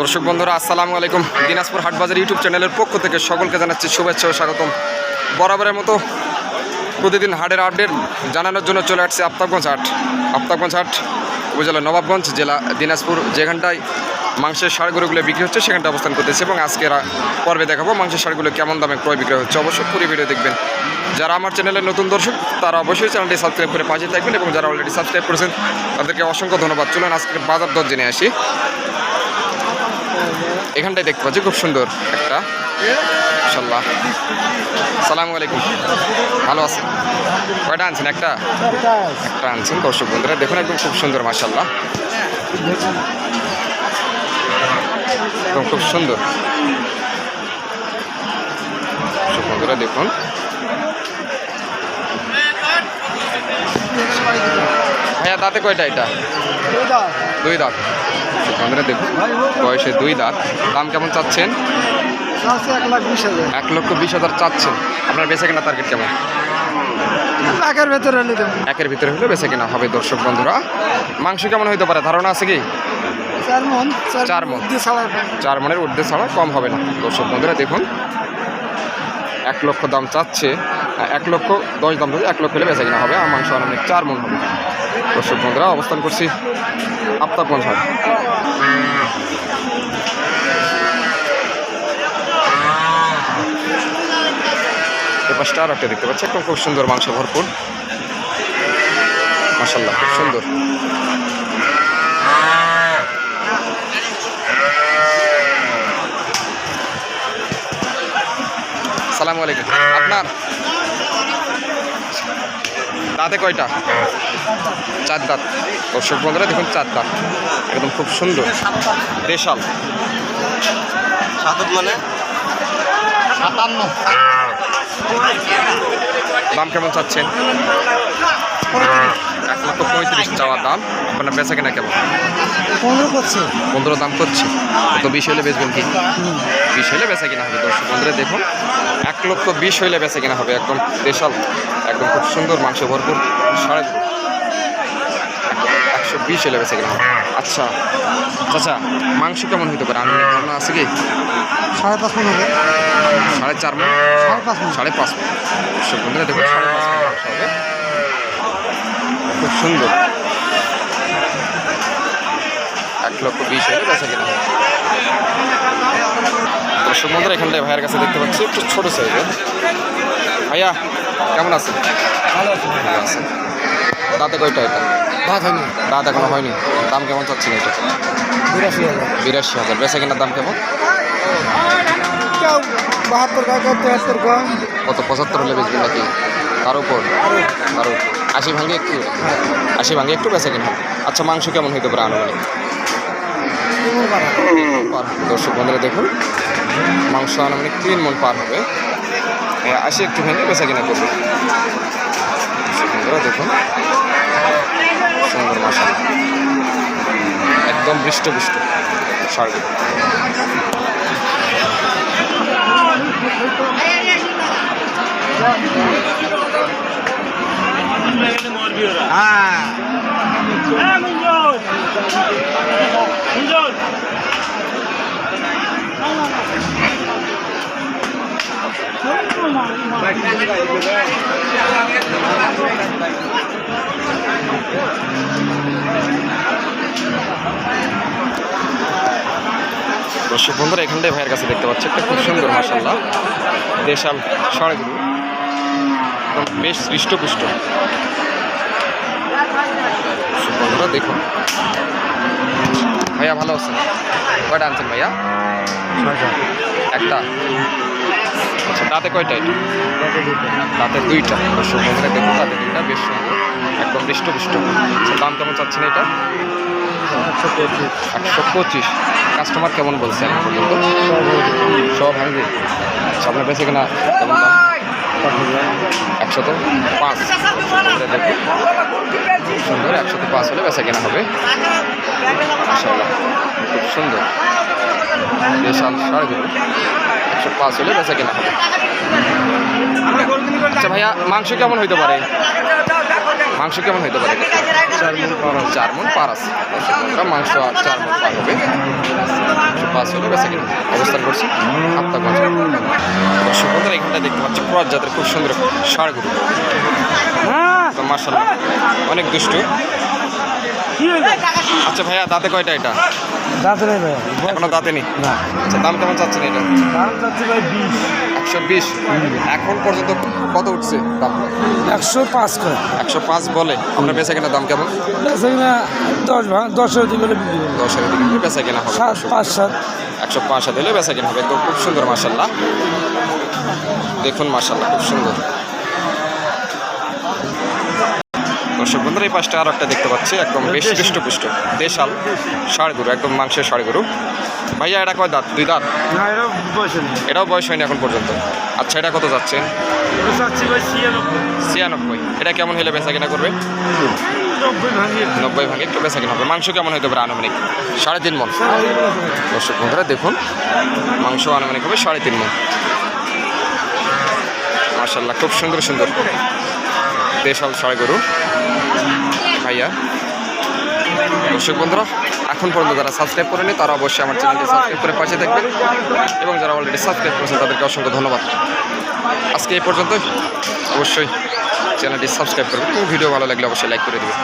দর্শক বন্ধুরা আসসালামু আলাইকুম। দিনাজপুর হাটবাজার ইউটিউব চ্যানেলের পক্ষ থেকে সকলকে জানাচ্ছি শুভেচ্ছা ও স্বাগতম। বরাবরের মতো প্রতিদিন হাটের আপডেট জানানোর জন্য চলে আসছে আফতাবগঞ্জ হাট উপজেলা নবাবগঞ্জ, জেলা দিনাজপুর। যেখানটায় মাংসের ষাঁড়গুলোগুলো বিক্রি হচ্ছে সেখানটা অবস্থান করতেছে এবং আজকের পর্বে দেখাবো মাংসের ষাঁড়গুলো কেমন দামে ক্রয় বিক্রয় হচ্ছে। অবশ্যই পুরো ভিডিও দেখবেন। যারা আমার চ্যানেলের নতুন দর্শক তারা অবশ্যই চ্যানেলটি সাবস্ক্রাইব করে পাশে থাকবেন এবং যারা অলরেডি সাবস্ক্রাইব করেছেন তাদেরকে অসংখ্য ধন্যবাদ। চলুন আজকের বাজার দর জেনে আসি। এখানটায় দেখতে পাচ্ছি খুব সুন্দর একটা মাশাআল্লাহ। আসসালামু আলাইকুম, ভালো আছেন? কয়টা আনছেন? একটা আনছেন। দর্শক বন্ধুরা দেখুন একদম খুব সুন্দর মাশাআল্লাহ, একদম খুব সুন্দর। দর্শক বন্ধুরা দেখুন ভাইয়া দাঁতে কয়টা? এটা দুই দাঁত। বন্ধুরা দেখুন বয়সে 2 দাঁত। দাম কেমন চাচ্ছেন? 1,20,000 চাচ্ছেন। আপনার বেচা কেনা টার্গেট কেমন? 1,000 ভিতরে হলে বেচা কেনা হবে। দর্শক বন্ধুরা মাংস কেমন হইতে পারে ধারণা আছে কি? 4 মনের ঊর্ধ্বে ছাড়া কম হবে না। দর্শক বন্ধুরা দেখুন 1 লক্ষ দাম চাচ্ছে, 1,10,000 দাম ধরে 1 লক্ষ হলে বেচা কেনা হবে। আর মাংস অনেক 4 মন হবে। দর্শক বন্ধুরা অবস্থান করছি আফতাবগঞ্জ হাট। এপাশটা আর একটা দেখতে পাচ্ছি একদম খুব সুন্দর মাংস ভরপুর মাশাআল্লাহ, খুব সুন্দর। আসসালামু আলাইকুম। আপনার দাঁতে কয়টা? 4 দাঁত। দর্শক বন্ধুরা দেখুন 4 দাঁত, একদম খুব সুন্দর দেশাল। মানে 57। দাম কেমন চাচ্ছেন? 1,35,000 চাওয়া দাম। আপনার বেচা কেনা কেমন? 15 দাম করছে। তো 20 হলে বেচবেন কি? 20 হলে বেচা কেনা হবে। দর্শক বন্ধুরা দেখুন 1,20,000 হলে বেচা কেনা হবে। একদম দেশাল, একদম খুব সুন্দর মাংস ভরপুর। 120 হলে বেচা কেনা হবে। আচ্ছা চাচা মাংস কেমন হতে পারে? আমি ধারণা আছে কি? 5.5 মন হবে। 4.5 মন? 5.5 মন। দর্শক বন্ধুরা দেখুন 5.5 মন হবে। খুব সুন্দর। 1,20,000 হলে বেচা কেনা হবে। দর্শক বন্ধুরা এখানটায় ভাইয়ের কাছে দেখতে পাচ্ছি একটু ছোট সাইজের। ভাইয়া কেমন আছেন? ভালো আছে। দাঁতে কয়টা? এটা দাঁত হয়নি। দাঁত এখনো হয়নি। দাম কেমন চাচ্ছেন এটা? 82,000। বেচা কেনার দাম কেমন? 72 কত? 75 হলে বেচবেন নাকি? তার উপর 80 ভাঙে একটু? 80 ভাঙে একটু বেচা কেনা হবে। আচ্ছা মাংস কেমন হইতে পারে আনুমানিক? দর্শক বন্ধুরা দেখুন মাংস আনুমানিক 3 মন পার হবে। 80 একটু ভেঙে বেচা কেনা করবে। দর্শক বন্ধুরা দেখুন সুন্দর মাংস, একদম বৃষ্ট ষাঁড়গুলো। দর্শক বন্ধুরা এখানটায় ভাইয়ের কাছে দেখতে পাচ্ছি একটা খুব সুন্দর মাশাআল্লাহ দেশাল ষাঁড়গুলো, বেশ হৃষ্টপুষ্ট। বন্ধুরা দেখুন ভাইয়া ভালো আছেন? কয়টা আনছেন ভাইয়া? একটা। আচ্ছা দাঁতে কয়টা? এটা দাঁতে 2টা। দর্শক বন্ধুরা দেখুন দাঁতে 2টা, বেশ সুন্দর একদম হৃষ্টপুষ্ট। আচ্ছা দাম কেমন চাচ্ছেন এটা? 125। কাস্টমার কেমন বলছে এখন পর্যন্ত? সব ভাঙবে। আচ্ছা আপনার বেশি কেনা কেমন দাম? 105। দেখুন সুন্দর 105 হলে বেচা কেনা হবে। মাশাআল্লাহ খুব সুন্দর দেশাল ষাঁড়গুলো 105 হলে বেচা কেনা হবে। আচ্ছা ভাইয়া মাংস কেমন হইতে পারে? মাংস কেমন হইতে পারে? 4 মণ পার আছে। মাংস 4 মণ পার হবে। 105 হলে বেচা কিনা অবস্থান করছি আফতাবগঞ্জ। দর্শক বন্ধুরা এখানটা দেখতে পাচ্ছি ক্রস জাতের খুব সুন্দর ষাঁড় গরু, তো মাশাআল্লাহ অনেক দুষ্টু। আচ্ছা ভাইয়া দাঁতে কয়টা এটা? দাঁত নেই ভাই, এখনো দাঁতে নেই। না আচ্ছা দাম কেমন চাচ্ছেন এটা? দাম চাচ্ছি ভাই 20, 120। এখন পর্যন্ত কত উঠছে দাম? 105 করে। 105 বলে। আপনার বেচা কেনা দাম কেমন? বেচা কিনা 10 দিকে বিক্রি করবো। 10-এর দিকে বেচা কেনা হবে। 5-7 105 দিলে বেচা কেনা হবে। একদম খুব সুন্দর মাশাআল্লাহ, দেখুন মাশাআল্লাহ খুব সুন্দর। দর্শক বন্ধুরা এই পাশটা আর একটা দেখতে পাচ্ছি একদম বেশ হৃষ্টপুষ্ট দেশাল ষাঁড় গরু, একদম মাংসের ষাঁড় গরু। ভাইয়া এটা কয় দাঁত? 2 দাঁত। না, এটা বয়স নেই। এটাও বয়স হয়নি এখন পর্যন্ত। আচ্ছা এটা কত যাচ্ছে? এটা চাচ্ছি ভাই 96। এটা কেমন হলে বেচা কেনা করবে? 90 ভাঙিয়ে 90 ভাঙে একটু বেচা কেনা হবে। মাংস কেমন হতে পারে আনুমানিক? 3.5 মণ। দর্শক বন্ধুরা দেখুন মাংস আনুমানিক হবে 3.5 মণ। মাশাআল্লাহ খুব সুন্দর সুন্দর দেশাল ষাঁড় গরু ভাইয়া। দর্শক বন্ধুরা এখন পর্যন্ত যারা সাবস্ক্রাইব করেনি তারা অবশ্যই আমার চ্যানেলটি সাবস্ক্রাইব করে পাশে থাকবেন, এবং যারা অলরেডি সাবস্ক্রাইব করেছেন তাদেরকে অসংখ্য ধন্যবাদ। আজকে এই পর্যন্ত, অবশ্যই চ্যানেলটি সাবস্ক্রাইব করবেন এবং ভিডিও ভালো লাগলে অবশ্যই লাইক করে দেবেন।